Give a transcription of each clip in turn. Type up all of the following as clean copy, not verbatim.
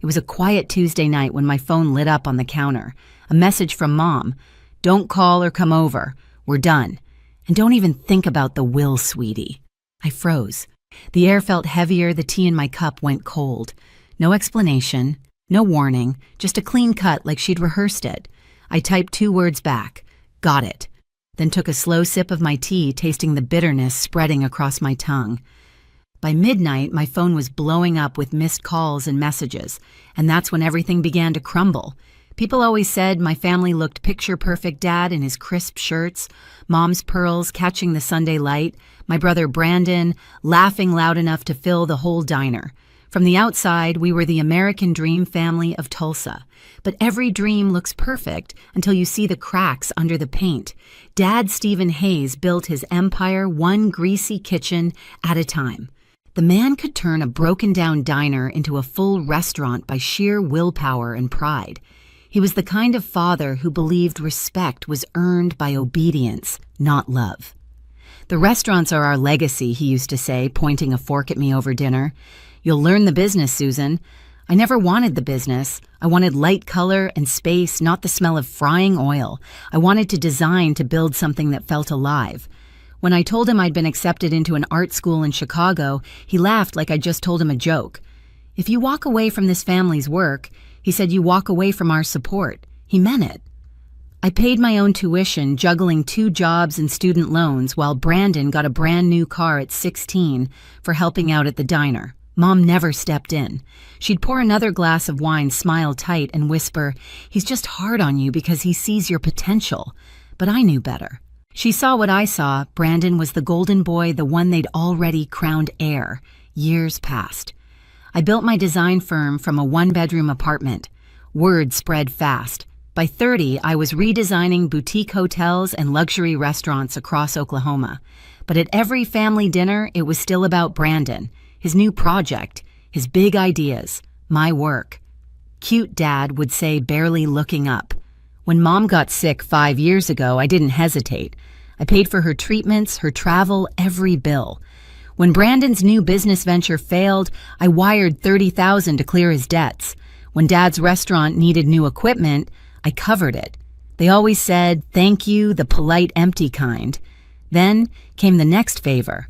It was a quiet Tuesday night when my phone lit up on the counter. A message from Mom. "Don't call or come over. We're done. And don't even think about the will, sweetie." I froze. The air felt heavier, the tea in my cup went cold. No explanation, no warning, just a clean cut like she'd rehearsed it. I typed 2 words back. "Got it." Then took a slow sip of my tea, tasting the bitterness spreading across my tongue. By midnight, my phone was blowing up with missed calls and messages, and that's when everything began to crumble. People always said my family looked picture-perfect: Dad in his crisp shirts, Mom's pearls catching the Sunday light, my brother Brandon laughing loud enough to fill the whole diner. From the outside, we were the American dream family of Tulsa. But every dream looks perfect until you see the cracks under the paint. Dad Stephen Hayes built his empire one greasy kitchen at a time. The man could turn a broken-down diner into a full restaurant by sheer willpower and pride. He was the kind of father who believed respect was earned by obedience, not love. "The restaurants are our legacy," he used to say, pointing a fork at me over dinner. "You'll learn the business, Susan." I never wanted the business. I wanted light color and space, not the smell of frying oil. I wanted to design to build something that felt alive. When I told him I'd been accepted into an art school in Chicago, he laughed like I'd just told him a joke. "If you walk away from this family's work," he said, "you walk away from our support." He meant it. I paid my own tuition, juggling 2 jobs and student loans, while Brandon got a brand new car at 16 for helping out at the diner. Mom never stepped in. She'd pour another glass of wine, smile tight, and whisper, "He's just hard on you because he sees your potential." But I knew better. She saw what I saw. Brandon was the golden boy, the one they'd already crowned heir. Years passed. I built my design firm from a 1-bedroom apartment. Word spread fast. By 30, I was redesigning boutique hotels and luxury restaurants across Oklahoma. But at every family dinner, it was still about Brandon, his new project, his big ideas, my work. "Cute," Dad would say, barely looking up. When Mom got sick 5 years ago, I didn't hesitate. I paid for her treatments, her travel, every bill. When Brandon's new business venture failed, I wired $30,000 to clear his debts. When Dad's restaurant needed new equipment, I covered it. They always said, "Thank you, the polite, empty kind." Then came the next favor.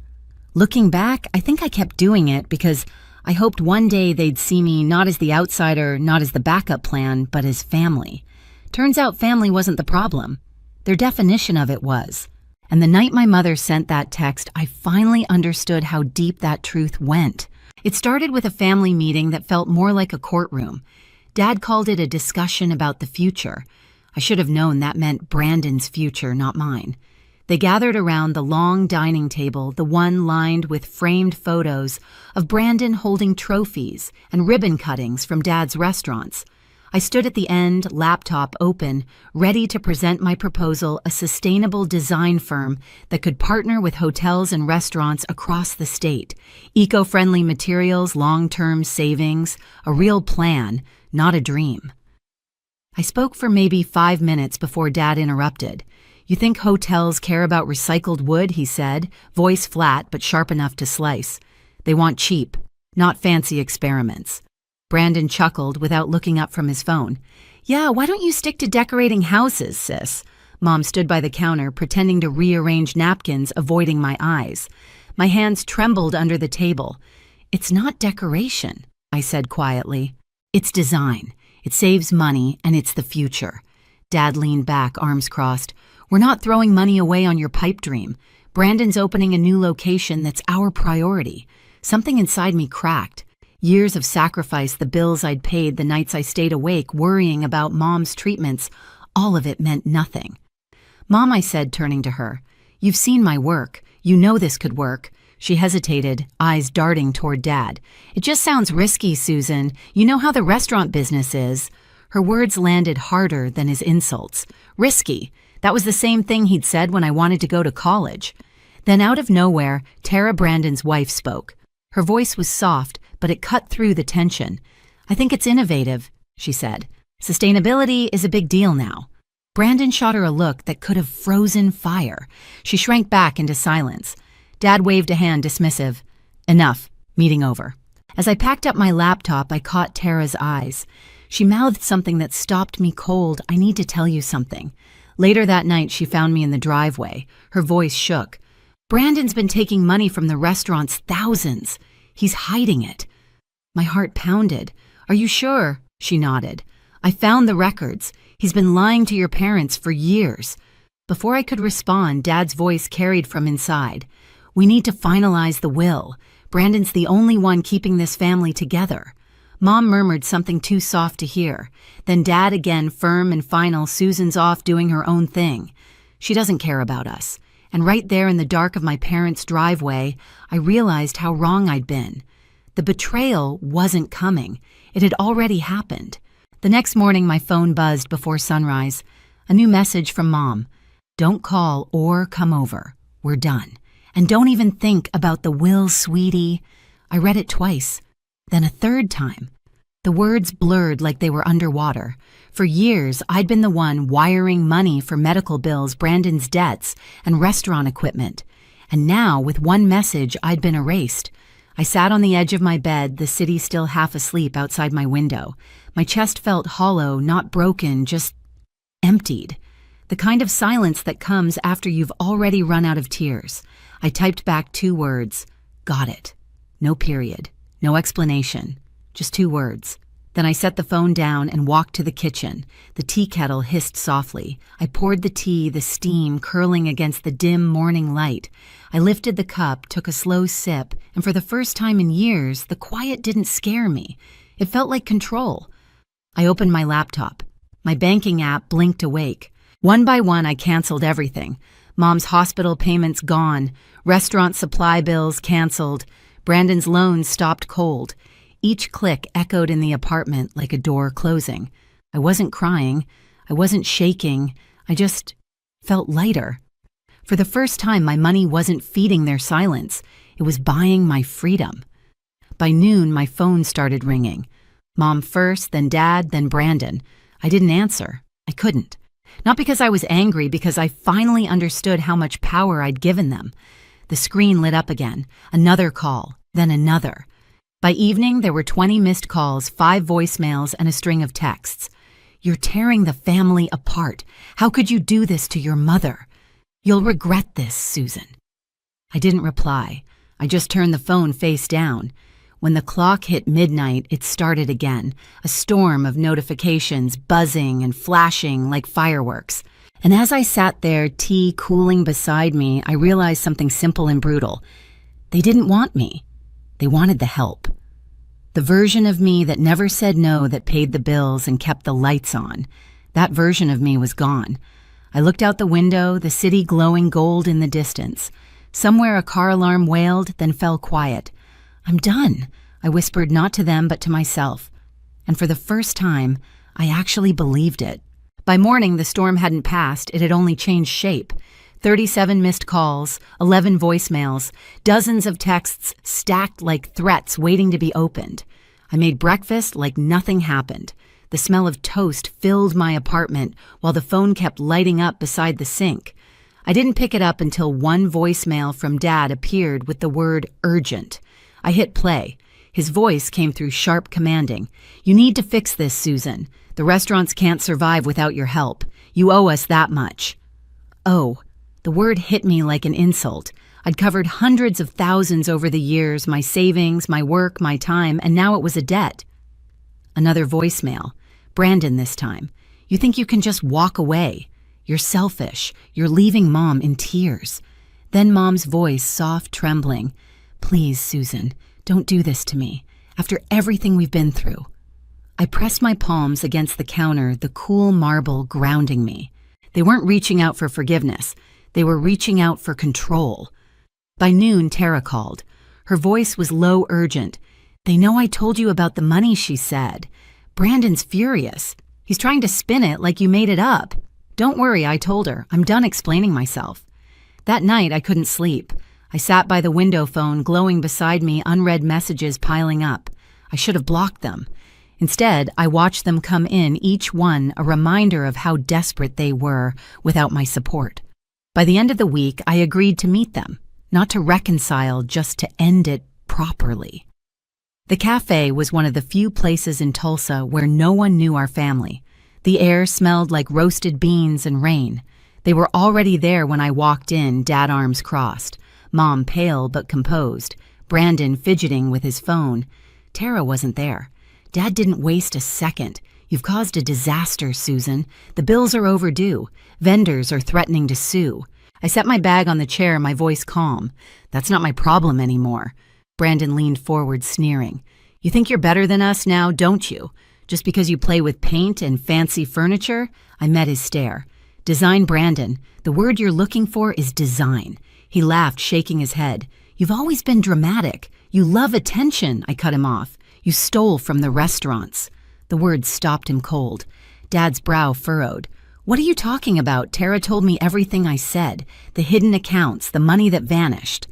Looking back, I think I kept doing it because I hoped one day they'd see me not as the outsider, not as the backup plan, but as family. Turns out family wasn't the problem. Their definition of it was. And the night my mother sent that text, I finally understood how deep that truth went. It started with a family meeting that felt more like a courtroom. Dad called it a discussion about the future. I should have known that meant Brandon's future, not mine. They gathered around the long dining table, the one lined with framed photos of Brandon holding trophies and ribbon cuttings from Dad's restaurants. I stood at the end, laptop open, ready to present my proposal, a sustainable design firm that could partner with hotels and restaurants across the state. Eco-friendly materials, long-term savings, a real plan, not a dream. I spoke for maybe 5 minutes before Dad interrupted. "You think hotels care about recycled wood?" he said, voice flat but sharp enough to slice. "They want cheap, not fancy experiments." Brandon chuckled without looking up from his phone. "Yeah, why don't you stick to decorating houses, sis?" Mom stood by the counter, pretending to rearrange napkins, avoiding my eyes. My hands trembled under the table. "It's not decoration," I said quietly. "It's design. It saves money, and it's the future." Dad leaned back, arms crossed. "We're not throwing money away on your pipe dream. Brandon's opening a new location that's our priority." Something inside me cracked. Years of sacrifice, the bills I'd paid, the nights I stayed awake worrying about Mom's treatments, all of it meant nothing. "Mom," I said, turning to her, "you've seen my work. You know this could work." She hesitated, eyes darting toward Dad. "It just sounds risky, Susan. You know how the restaurant business is." Her words landed harder than his insults. Risky. That was the same thing he'd said when I wanted to go to college. Then out of nowhere, Tara, Brandon's wife, spoke. Her voice was soft, but it cut through the tension. "I think it's innovative," she said. "Sustainability is a big deal now." Brandon shot her a look that could have frozen fire. She shrank back into silence. Dad waved a hand, dismissive. "Enough. Meeting over." As I packed up my laptop, I caught Tara's eyes. She mouthed something that stopped me cold. "I need to tell you something." Later that night, she found me in the driveway. Her voice shook. "Brandon's been taking money from the restaurants, thousands. He's hiding it." My heart pounded. "Are you sure?" She nodded. "I found the records. He's been lying to your parents for years." Before I could respond, Dad's voice carried from inside. "We need to finalize the will. Brandon's the only one keeping this family together." Mom murmured something too soft to hear. Then Dad again, firm and final. "Susan's off doing her own thing. She doesn't care about us." And right there in the dark of my parents' driveway, I realized how wrong I'd been. The betrayal wasn't coming. It had already happened. The next morning, my phone buzzed before sunrise. A new message from Mom. "Don't call or come over. We're done. And don't even think about the will, sweetie." I read it twice, then a third time. The words blurred like they were underwater. For years, I'd been the one wiring money for medical bills, Brandon's debts, and restaurant equipment. And now, with one message, I'd been erased. I sat on the edge of my bed, the city still half asleep outside my window. My chest felt hollow, not broken, just emptied. The kind of silence that comes after you've already run out of tears. I typed back 2 words. "Got it." No period. No explanation. Just 2 words. Then I set the phone down and walked to the kitchen. The tea kettle hissed softly. I poured the tea, the steam curling against the dim morning light. I lifted the cup, took a slow sip, and for the first time in years, the quiet didn't scare me. It felt like control. I opened my laptop. My banking app blinked awake. One by one, I canceled everything. Mom's hospital payments gone. Restaurant supply bills canceled. Brandon's loans stopped cold. Each click echoed in the apartment like a door closing. I wasn't crying. I wasn't shaking. I just felt lighter. For the first time, my money wasn't feeding their silence. It was buying my freedom. By noon, my phone started ringing. Mom first, then Dad, then Brandon. I didn't answer. I couldn't. Not because I was angry, because I finally understood how much power I'd given them. The screen lit up again. Another call, then another. By evening, there were 20 missed calls, 5 voicemails, and a string of texts. "You're tearing the family apart. How could you do this to your mother? You'll regret this, Susan." I didn't reply. I just turned the phone face down. When the clock hit midnight, it started again, a storm of notifications buzzing and flashing like fireworks. And as I sat there, tea cooling beside me, I realized something simple and brutal. They didn't want me. They wanted the help. The version of me that never said no, that paid the bills and kept the lights on. That version of me was gone. I looked out the window, the city glowing gold in the distance. Somewhere a car alarm wailed, then fell quiet. "I'm done," I whispered, not to them but to myself. And for the first time, I actually believed it. By morning, the storm hadn't passed. It had only changed shape. 37 missed calls, 11 voicemails, dozens of texts stacked like threats waiting to be opened. I made breakfast like nothing happened. The smell of toast filled my apartment while the phone kept lighting up beside the sink. I didn't pick it up until one voicemail from Dad appeared with the word urgent. I hit play. His voice came through sharp, commanding. "You need to fix this, Susan. The restaurants can't survive without your help. You owe us that much." Oh, the word hit me like an insult. I'd covered hundreds of thousands over the years, my savings, my work, my time, and now it was a debt. Another voicemail. Brandon this time. "You think you can just walk away? You're selfish. You're leaving Mom in tears." Then Mom's voice, soft, trembling. "Please, Susan, don't do this to me. After everything we've been through." I pressed my palms against the counter, the cool marble grounding me. They weren't reaching out for forgiveness. They were reaching out for control. By noon, Tara called. Her voice was low, urgent. "They know I told you about the money," she said. "Brandon's furious. He's trying to spin it like you made it up." "Don't worry," I told her. "I'm done explaining myself." That night, I couldn't sleep. I sat by the window phone, glowing beside me, unread messages piling up. I should have blocked them. Instead, I watched them come in, each one a reminder of how desperate they were without my support. By the end of the week, I agreed to meet them, not to reconcile, just to end it properly. The cafe was one of the few places in Tulsa where no one knew our family. The air smelled like roasted beans and rain. They were already there when I walked in, Dad arms crossed. Mom pale but composed. Brandon fidgeting with his phone. Tara wasn't there. Dad didn't waste a second. You've caused a disaster, Susan. The bills are overdue. Vendors are threatening to sue. I set my bag on the chair, my voice calm. That's not my problem anymore. Brandon leaned forward, sneering. You think you're better than us now, don't you? Just because you play with paint and fancy furniture? I met his stare. Design, Brandon. The word you're looking for is design. He laughed, shaking his head. You've always been dramatic. You love attention, I cut him off. You stole from the restaurants. The words stopped him cold. Dad's brow furrowed. What are you talking about? Tara told me everything I said. The hidden accounts, the money that vanished.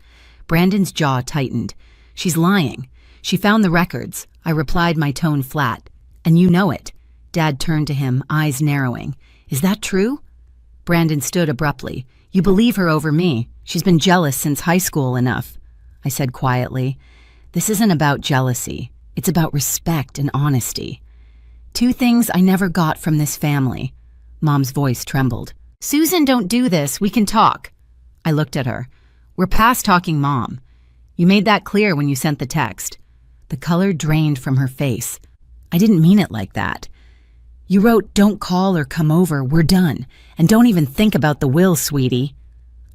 Brandon's jaw tightened. She's lying. She found the records. I replied, my tone flat. And you know it. Dad turned to him, eyes narrowing. Is that true? Brandon stood abruptly. You believe her over me. She's been jealous since high school enough. I said quietly. This isn't about jealousy. It's about respect and honesty. Two things I never got from this family. Mom's voice trembled. Susan, don't do this. We can talk. I looked at her. We're past talking, Mom. You made that clear when you sent the text. The color drained from her face. I didn't mean it like that. You wrote, don't call or come over, we're done. And don't even think about the will, sweetie.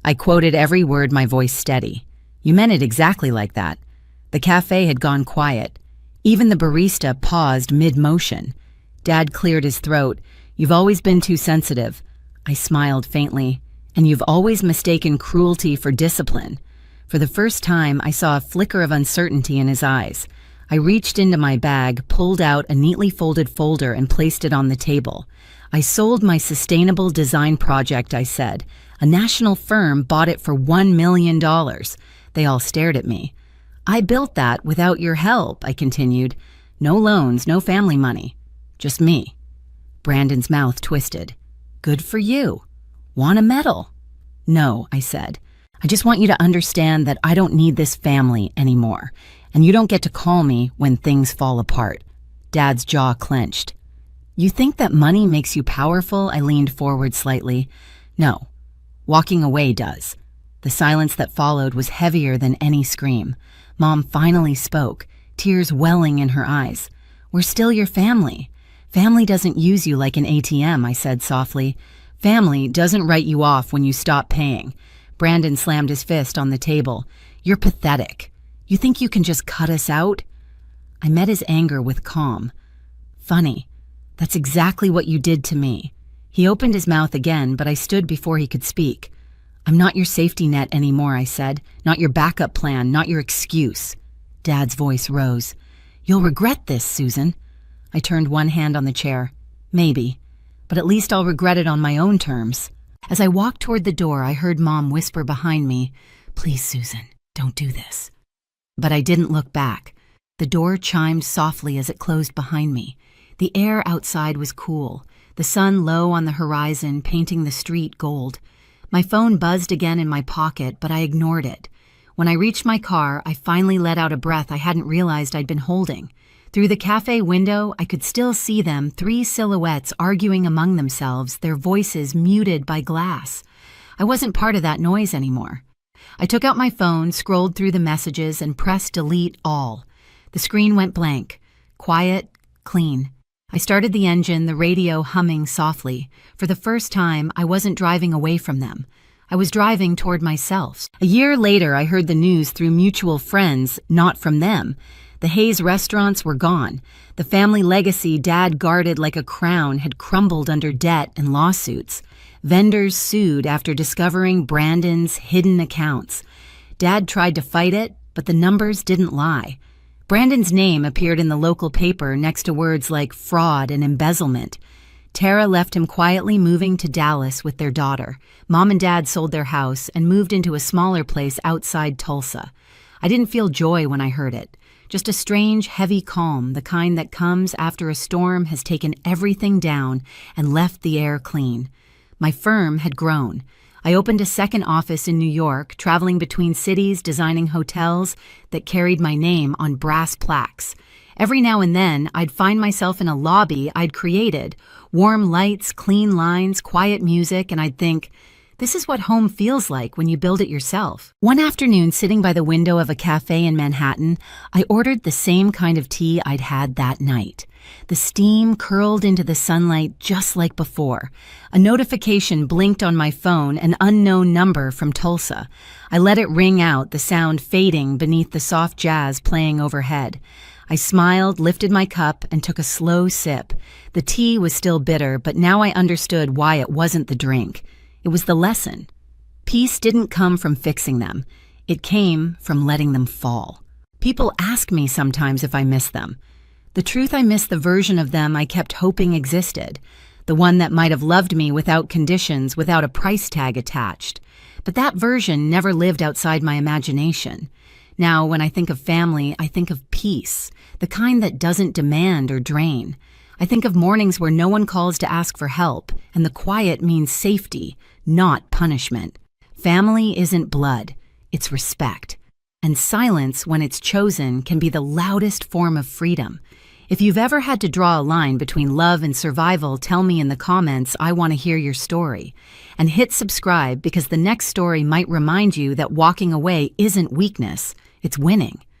I quoted every word, my voice steady. You meant it exactly like that. The cafe had gone quiet. Even the barista paused mid-motion. Dad cleared his throat. You've always been too sensitive. I smiled faintly. And you've always mistaken cruelty for discipline. For the first time, I saw a flicker of uncertainty in his eyes. I reached into my bag, pulled out a neatly folded folder and placed it on the table. I sold my sustainable design project, I said. A national firm bought it for $1 million. They all stared at me. I built that without your help, I continued. No loans, no family money. Just me. Brandon's mouth twisted. Good for you. Want a medal? No, I said. I just want you to understand that I don't need this family anymore, and you don't get to call me when things fall apart. Dad's jaw clenched. You think that money makes you powerful? I leaned forward slightly. No. Walking away does. The silence that followed was heavier than any scream. Mom finally spoke, tears welling in her eyes. We're still your family. Family doesn't use you like an ATM, I said softly. Family doesn't write you off when you stop paying. Brandon slammed his fist on the table. You're pathetic. You think you can just cut us out? I met his anger with calm. Funny. That's exactly what you did to me. He opened his mouth again, but I stood before he could speak. I'm not your safety net anymore, I said. Not your backup plan, not your excuse. Dad's voice rose. You'll regret this, Susan. I turned one hand on the chair. Maybe. But at least I'll regret it on my own terms. As I walked toward the door, I heard Mom whisper behind me, Please, Susan, don't do this. But I didn't look back. The door chimed softly as it closed behind me. The air outside was cool, the sun low on the horizon, painting the street gold. My phone buzzed again in my pocket, but I ignored it. When I reached my car, I finally let out a breath I hadn't realized I'd been holding. Through the cafe window, I could still see them, 3 silhouettes arguing among themselves, their voices muted by glass. I wasn't part of that noise anymore. I took out my phone, scrolled through the messages, and pressed delete all. The screen went blank. Quiet, clean. I started the engine, the radio humming softly. For the first time, I wasn't driving away from them. I was driving toward myself. A year later, I heard the news through mutual friends, not from them. The Hayes restaurants were gone. The family legacy Dad guarded like a crown had crumbled under debt and lawsuits. Vendors sued after discovering Brandon's hidden accounts. Dad tried to fight it, but the numbers didn't lie. Brandon's name appeared in the local paper next to words like fraud and embezzlement. Tara left him quietly moving to Dallas with their daughter. Mom and Dad sold their house and moved into a smaller place outside Tulsa. I didn't feel joy when I heard it. Just a strange, heavy calm, the kind that comes after a storm has taken everything down and left the air clean. My firm had grown. I opened a second office in New York, traveling between cities, designing hotels that carried my name on brass plaques. Every now and then, I'd find myself in a lobby I'd created, warm lights, clean lines, quiet music, and I'd think, this is what home feels like when you build it yourself. One afternoon, sitting by the window of a cafe in Manhattan, I ordered the same kind of tea I'd had that night. The steam curled into the sunlight just like before. A notification blinked on my phone, an unknown number from Tulsa. I let it ring out, the sound fading beneath the soft jazz playing overhead. I smiled, lifted my cup, and took a slow sip. The tea was still bitter, but now I understood why it wasn't the drink. It was the lesson. Peace didn't come from fixing them. It came from letting them fall. People ask me sometimes if I miss them. The truth, I miss the version of them I kept hoping existed, the one that might have loved me without conditions, without a price tag attached. But that version never lived outside my imagination. Now, when I think of family, I think of peace, the kind that doesn't demand or drain. I think of mornings where no one calls to ask for help, and the quiet means safety, not punishment. Family isn't blood, it's respect. And silence, when it's chosen, can be the loudest form of freedom. If you've ever had to draw a line between love and survival, tell me in the comments. I want to hear your story. And hit subscribe, because the next story might remind you that walking away isn't weakness, it's winning.